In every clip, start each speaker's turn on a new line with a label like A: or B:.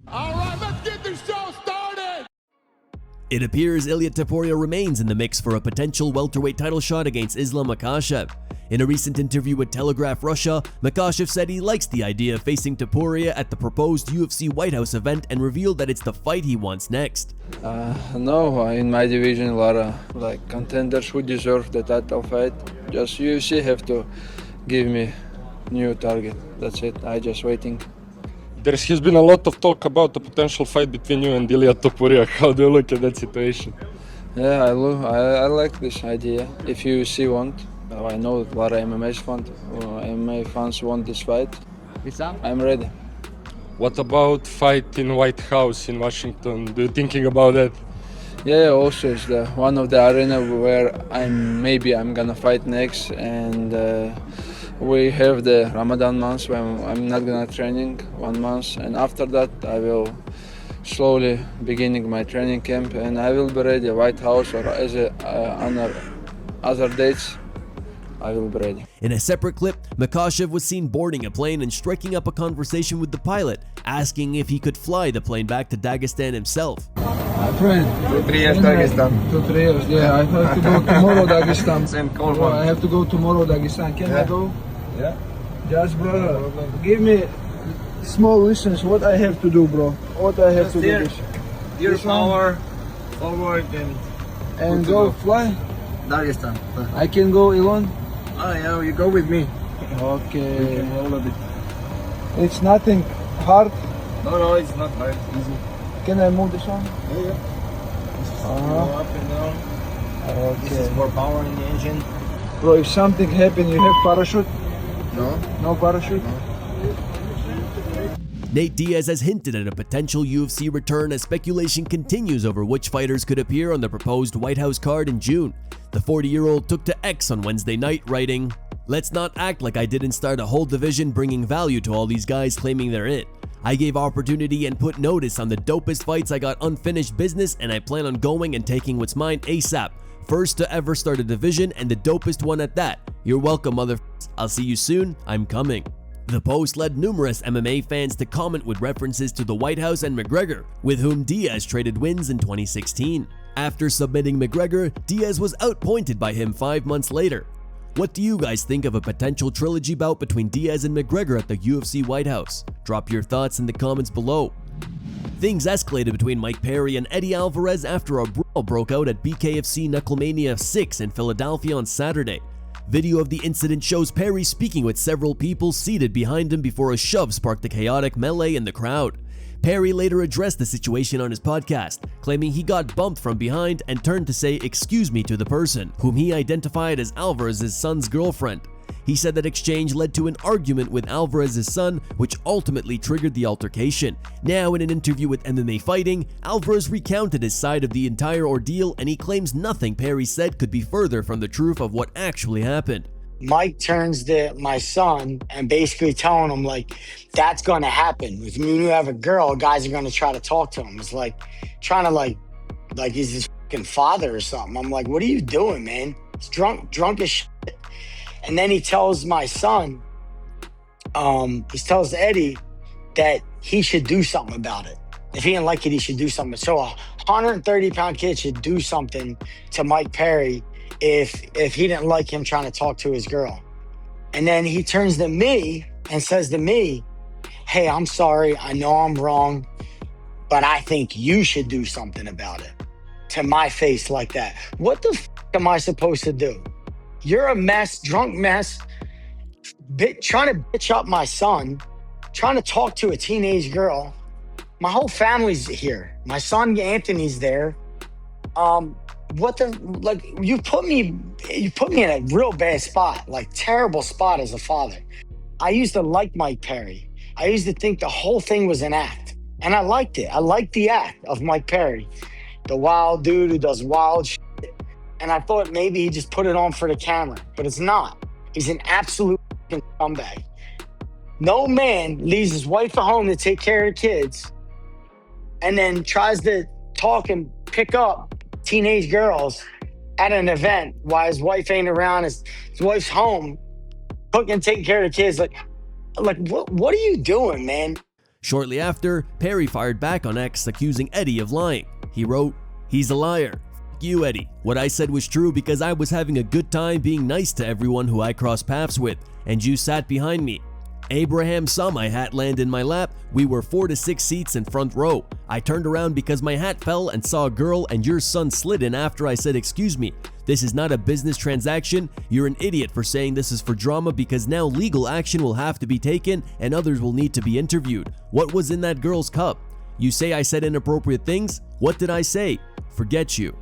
A: All right, let's get this show started!
B: It appears Ilia Topuria remains in the mix for a potential welterweight title shot against Islam Makhachev. In a recent interview with Telegraph Russia, Makhachev said he likes the idea of facing Topuria at the proposed UFC White House event and revealed that it's the fight he wants next.
C: No, in my division a lot of contenders who deserve the title fight. Just UFC have to give me new target. That's it. I just waiting.
D: There has been a lot of talk about the potential fight between you and Ilia Topuria. How do you look at that situation?
C: Yeah, I like this idea. If UFC want, I know a lot of MMA fans want this fight. I'm ready.
D: What about fight in White House in Washington? Do you thinking about that?
C: Yeah, also it's one of the arena where I'm gonna fight next, and we have the Ramadan month when I'm not gonna training 1 month, and after that I will slowly beginning my training camp, and I will be ready White House or as on other dates. I will be ready.
B: In a separate clip, Makhachev was seen boarding a plane and striking up a conversation with the pilot, asking if he could fly the plane back to Dagestan himself.
C: My friend,
E: 2-3 years Dagestan.
C: 2-3 years, yeah. I have to go tomorrow Dagestan.
E: Same cold
C: Bro,
E: one.
C: I have to go tomorrow Dagestan. Can I go?
E: Yeah.
C: Just brother, give me small lessons. What I have to do, bro? What I have to do?
E: Your
C: This one?
E: power, forward
C: And go fly.
E: Dagestan.
C: I can go alone.
E: Oh yeah, you go with me.
C: Okay.
E: All of it.
C: It's nothing hard.
E: No, it's not hard. Easy.
C: Can I move this one?
E: Yeah. Go up and down. This is
C: Okay.
E: more power in the engine.
C: Bro, if something happen, you have parachute?
E: No.
C: No parachute?
B: Nate Diaz has hinted at a potential UFC return as speculation continues over which fighters could appear on the proposed White House card in June. The 40-year-old took to X on Wednesday night, writing, "Let's not act like I didn't start a whole division bringing value to all these guys claiming they're it. I gave opportunity and put notice on the dopest fights. I got unfinished business and I plan on going and taking what's mine ASAP. First to ever start a division and the dopest one at that. You're welcome, motherfuckers. I'll see you soon. I'm coming." The post led numerous MMA fans to comment with references to the White House and McGregor, with whom Diaz traded wins in 2016. After submitting McGregor, Diaz was outpointed by him 5 months later. What do you guys think of a potential trilogy bout between Diaz and McGregor at the UFC White House? Drop your thoughts in the comments below. Things escalated between Mike Perry and Eddie Alvarez after a brawl broke out at BKFC Knucklemania 6 in Philadelphia on Saturday. Video of the incident shows Perry speaking with several people seated behind him before a shove sparked a chaotic melee in the crowd. Perry later addressed the situation on his podcast, claiming he got bumped from behind and turned to say "excuse me" to the person, whom he identified as Alvarez's son's girlfriend. He said that exchange led to an argument with Alvarez's son, which ultimately triggered the altercation. Now, in an interview with MMA Fighting, Alvarez recounted his side of the entire ordeal, and he claims nothing Perry said could be further from the truth of what actually happened.
F: Mike turns to my son and basically telling him, like, that's going to happen. When you have a girl, guys are going to try to talk to him. It's like trying to like he's his fucking father or something. I'm like, what are you doing, man? He's drunk as shit. And then he tells my son, he tells Eddie that he should do something about it. If he didn't like it, he should do something. So a 130-pound kid should do something to Mike Perry if he didn't like him trying to talk to his girl. And then he turns to me and says to me, "Hey, I'm sorry. I know I'm wrong, but I think you should do something about it." To my face like that. What the f am I supposed to do? You're a mess, drunk mess, trying to bitch up my son, trying to talk to a teenage girl. My whole family's here. My son Anthony's there. You put me in a real bad spot, like terrible spot as a father. I used to like Mike Perry. I used to think the whole thing was an act, and I liked it. I liked the act of Mike Perry, the wild dude who does wild shit. And I thought maybe he just put it on for the camera, but it's not. He's an absolute fucking scumbag. No man leaves his wife at home to take care of kids and then tries to talk and pick up teenage girls at an event while his wife ain't around, his wife's home, cooking, taking care of the kids. Like what are you doing, man?
B: Shortly after, Perry fired back on X, accusing Eddie of lying. He wrote, "He's a liar. F you, Eddie. What I said was true because I was having a good time being nice to everyone who I crossed paths with, and you sat behind me. Abraham saw my hat land in my lap. We were 4 to 6 seats in front row. I turned around because my hat fell and saw a girl, and your son slid in after I said excuse me. This is not a business transaction. You're an idiot for saying this is for drama because now legal action will have to be taken and others will need to be interviewed. What was in that girl's cup? You say I said inappropriate things? What did I say? Forget you."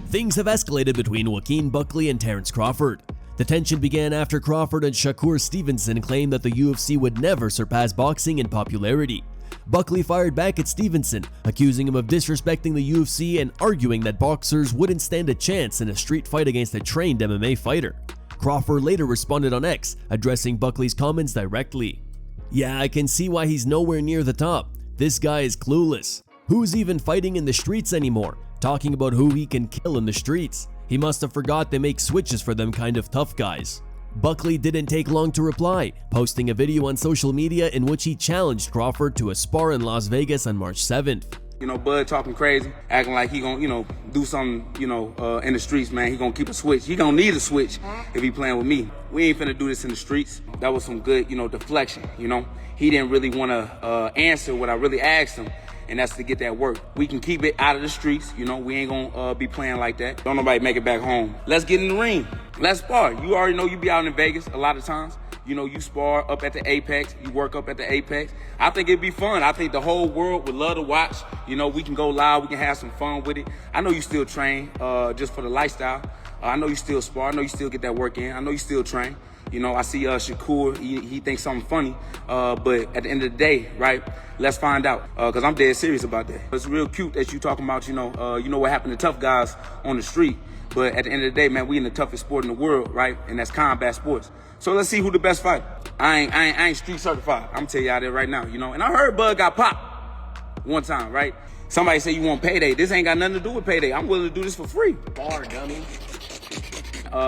B: Things have escalated between Joaquin Buckley and Terence Crawford. The tension began after Crawford and Shakur Stevenson claimed that the UFC would never surpass boxing in popularity. Buckley fired back at Stevenson, accusing him of disrespecting the UFC and arguing that boxers wouldn't stand a chance in a street fight against a trained MMA fighter. Crawford later responded on X, addressing Buckley's comments directly. "Yeah, I can see why he's nowhere near the top. This guy is clueless. Who's even fighting in the streets anymore? Talking about who he can kill in the streets. He must have forgot they make switches for them kind of tough guys." Buckley didn't take long to reply, posting a video on social media in which he challenged Crawford to a spar in Las Vegas on March 7th.
G: Bud talking crazy, acting like he gonna, do something, in the streets, man. He gonna keep a switch. He gonna need a switch if he playing with me. We ain't finna do this in the streets. That was some good, deflection, He didn't really wanna answer what I really asked him, and that's to get that work. We can keep it out of the streets, we ain't gonna be playing like that. Don't nobody make it back home. Let's get in the ring. Let's spar. You already know you be out in Vegas a lot of times. You spar up at the Apex, you work up at the Apex. I think it'd be fun. I think the whole world would love to watch. We can go live, we can have some fun with it. I know you still train just for the lifestyle. I know you still spar, I know you still get that work in. I know you still train. I see Shakur, he thinks something funny, but at the end of the day, right, let's find out, because I'm dead serious about that. It's real cute that you talking about, what happened to tough guys on the street, but at the end of the day, man, we in the toughest sport in the world, right, and that's combat sports. So let's see who the best fighter. I ain't street certified. I'm tell y'all that right now, and I heard Bud got popped one time, right? Somebody say you want payday. This ain't got nothing to do with payday. I'm willing to do this for free. Bar, dummy.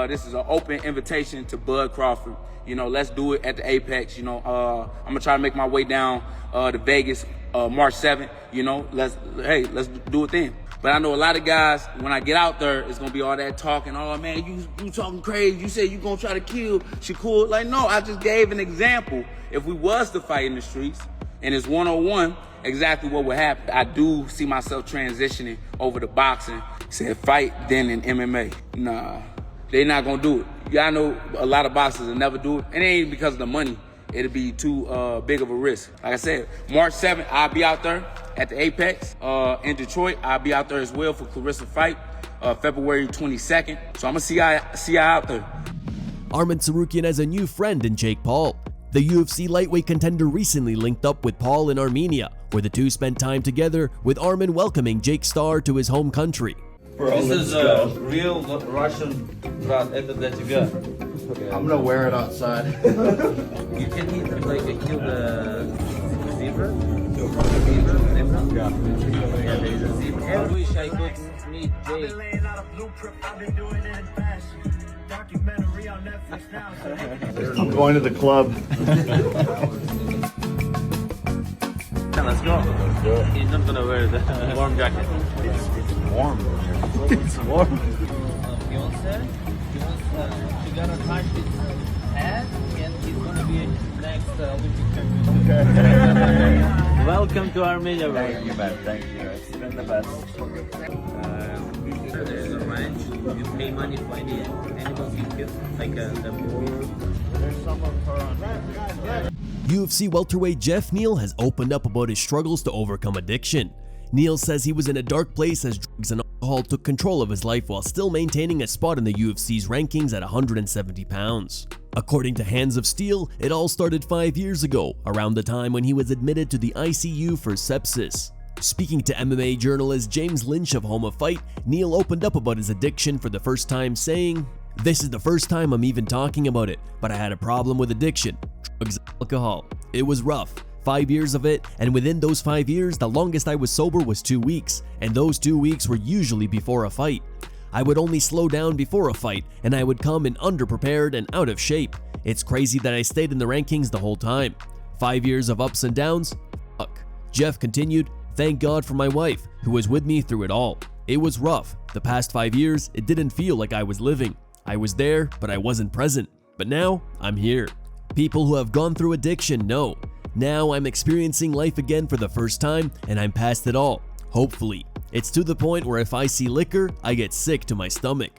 G: This is an open invitation to Bud Crawford. Let's do it at the Apex. I'm gonna try to make my way down to Vegas March 7th. Let's do it then. But I know a lot of guys, when I get out there, it's gonna be all that talking. Oh man, you talking crazy. You said you gonna try to kill Shakur. Like, no, I just gave an example. If we was to fight in the streets and it's 1-on-1, exactly what would happen. I do see myself transitioning over to boxing. Said fight, then in MMA. Nah. They're not gonna do it. Y'all know a lot of boxers will never do it. And it ain't because of the money. It'll be too big of a risk. Like I said, March 7th, I'll be out there at the Apex. In Detroit, I'll be out there as well for Clarissa fight, February 22nd. So I'm gonna see y'all out there.
B: Arman Tsarukyan has a new friend in Jake Paul. The UFC lightweight contender recently linked up with Paul in Armenia, where the two spent time together, with Arman welcoming Jake Star to his home country.
E: This is a real Russian brat, это для тебя.
H: I'm gonna wear it outside.
E: You can eat it like a kill the zebra. Yeah. Yeah, there is a zebra. I wish I could meet Jake.
H: I'm going to the club.
E: Let's go. He's not gonna wear the warm jacket. It's warm.
H: It's warm.
E: Beyonce, she gotta touch his head, and he's gonna be next Olympic champion. Okay. Welcome to Armenia, bro.
H: Thank you, man. Thank you. It's been the best.
E: There's a ranch. You pay money for any animals you kill, like the boar. There's some of her on.
B: UFC welterweight Geoff Neal has opened up about his struggles to overcome addiction. Neal says he was in a dark place as drugs and alcohol took control of his life while still maintaining a spot in the UFC's rankings at 170 pounds. According to Hands of Steel, it all started 5 years ago, around the time when he was admitted to the ICU for sepsis. Speaking to MMA journalist James Lynch of Home of Fight, Neal opened up about his addiction for the first time, saying, "This is the first time I'm even talking about it, but I had a problem with addiction, drugs and alcohol. It was rough. 5 years of it, and within those 5 years, the longest I was sober was 2 weeks, and those 2 weeks were usually before a fight. I would only slow down before a fight, and I would come in underprepared and out of shape. It's crazy that I stayed in the rankings the whole time. 5 years of ups and downs, Geoff continued, "Thank God for my wife, who was with me through it all. It was rough. The past 5 years, it didn't feel like I was living. I was there, but I wasn't present. But now, I'm here." People who have gone through addiction know. Now I'm experiencing life again for the first time, and I'm past it all. Hopefully. It's to the point where if I see liquor, I get sick to my stomach.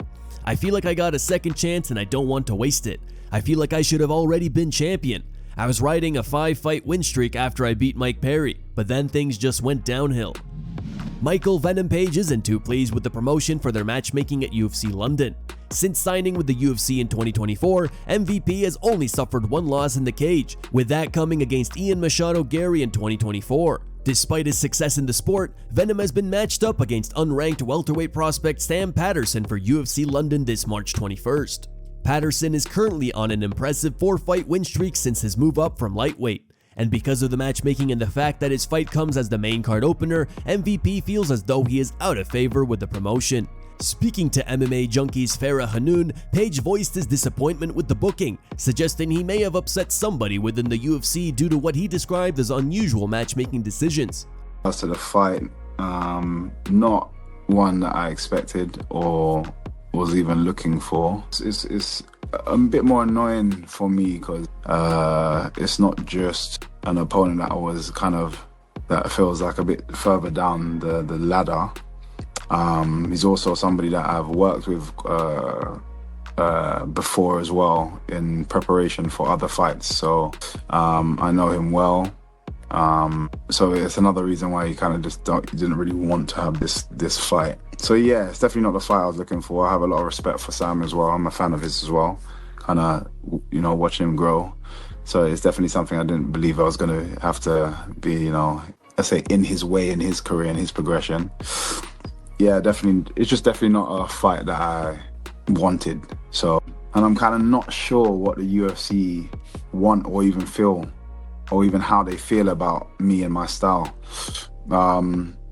B: I feel like I got a second chance and I don't want to waste it. I feel like I should have already been champion. I was riding a 5-fight win streak after I beat Mike Perry, but then things just went downhill. Michael Venom Page isn't too pleased with the promotion for their matchmaking at UFC London. Since signing with the UFC in 2024, MVP has only suffered one loss in the cage, with that coming against Ian Machado Gary in 2024. Despite his success in the sport, Venom has been matched up against unranked welterweight prospect Sam Patterson for UFC London this March 21st. Patterson is currently on an impressive 4-fight win streak since his move up from lightweight. And because of the matchmaking and the fact that his fight comes as the main card opener, MVP feels as though he is out of favor with the promotion. Speaking to MMA Junkies Farah Hanoun, Page voiced his disappointment with the booking, suggesting he may have upset somebody within the UFC due to what he described as unusual matchmaking decisions.
I: As to the fight, not one that I expected or was even looking for. It's a bit more annoying for me because it's not just an opponent that feels like a bit further down the ladder. He's also somebody that I've worked with before as well in preparation for other fights, so I know him well. So it's another reason why you kind of just didn't really want to have this fight. So yeah, it's definitely not the fight I was looking for. I have a lot of respect for Sam as well. I'm a fan of his as well, kind of, you know, watching him grow. So it's definitely something I didn't believe I was going to have to be, you know, let's say in his way, in his career, in his progression. Yeah, definitely, it's just definitely not a fight that I wanted. So, and I'm kind of not sure what the UFC want or even feel, or even how they feel about me and my style.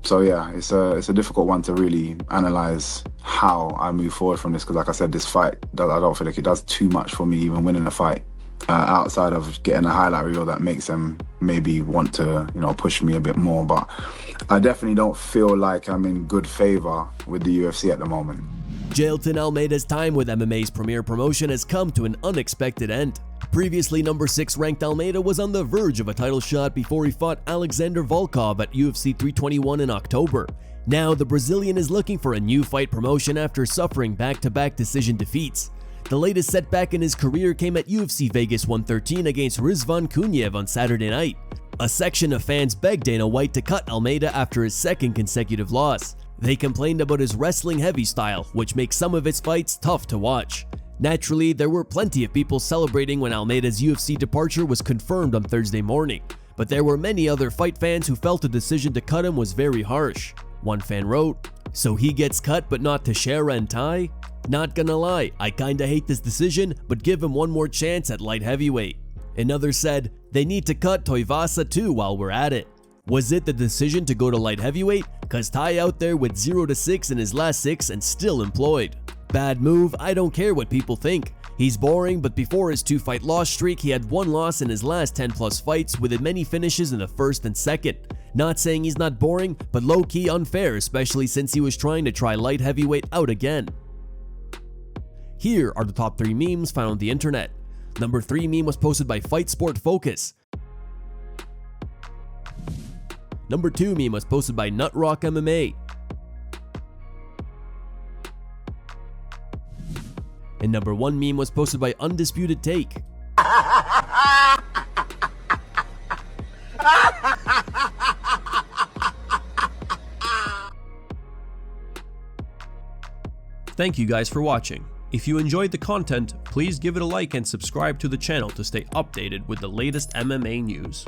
I: So yeah, it's a difficult one to really analyze how I move forward from this, because like I said, this fight, I don't feel like it does too much for me, even winning a fight, outside of getting a highlight reel that makes them maybe want to, you know, push me a bit more. But I definitely don't feel like I'm in good favor with the UFC at the moment.
B: Jailton Almeida's time with MMA's premier promotion has come to an unexpected end. Previously number 6 ranked Almeida was on the verge of a title shot before he fought Alexander Volkov at UFC 321 in October. Now the Brazilian is looking for a new fight promotion after suffering back-to-back decision defeats. The latest setback in his career came at UFC Vegas 113 against Rizvan Kunyev on Saturday night. A section of fans begged Dana White to cut Almeida after his second consecutive loss. They complained about his wrestling heavy style, which makes some of his fights tough to watch. Naturally, there were plenty of people celebrating when Almeida's UFC departure was confirmed on Thursday morning, but there were many other fight fans who felt the decision to cut him was very harsh. One fan wrote, "So he gets cut but not Teixeira and Tai? Not gonna lie, I kinda hate this decision, but give him one more chance at light heavyweight." Another said, "They need to cut Tuivasa too while we're at it." Was it the decision to go to light heavyweight? Cause Tai out there with 0-6 in his last 6 and still employed. Bad move, I don't care what people think. He's boring, but before his 2-fight loss streak, he had 1 loss in his last 10+ fights with many finishes in the first and second. Not saying he's not boring, but low-key unfair, especially since he was trying to try light heavyweight out again. Here are the top 3 memes found on the internet. Number 3 meme was posted by Fight Sport Focus. Number 2 meme was posted by Nutrock MMA. And number 1 meme was posted by Undisputed Take. Thank you guys for watching. If you enjoyed the content, please give it a like and subscribe to the channel to stay updated with the latest MMA news.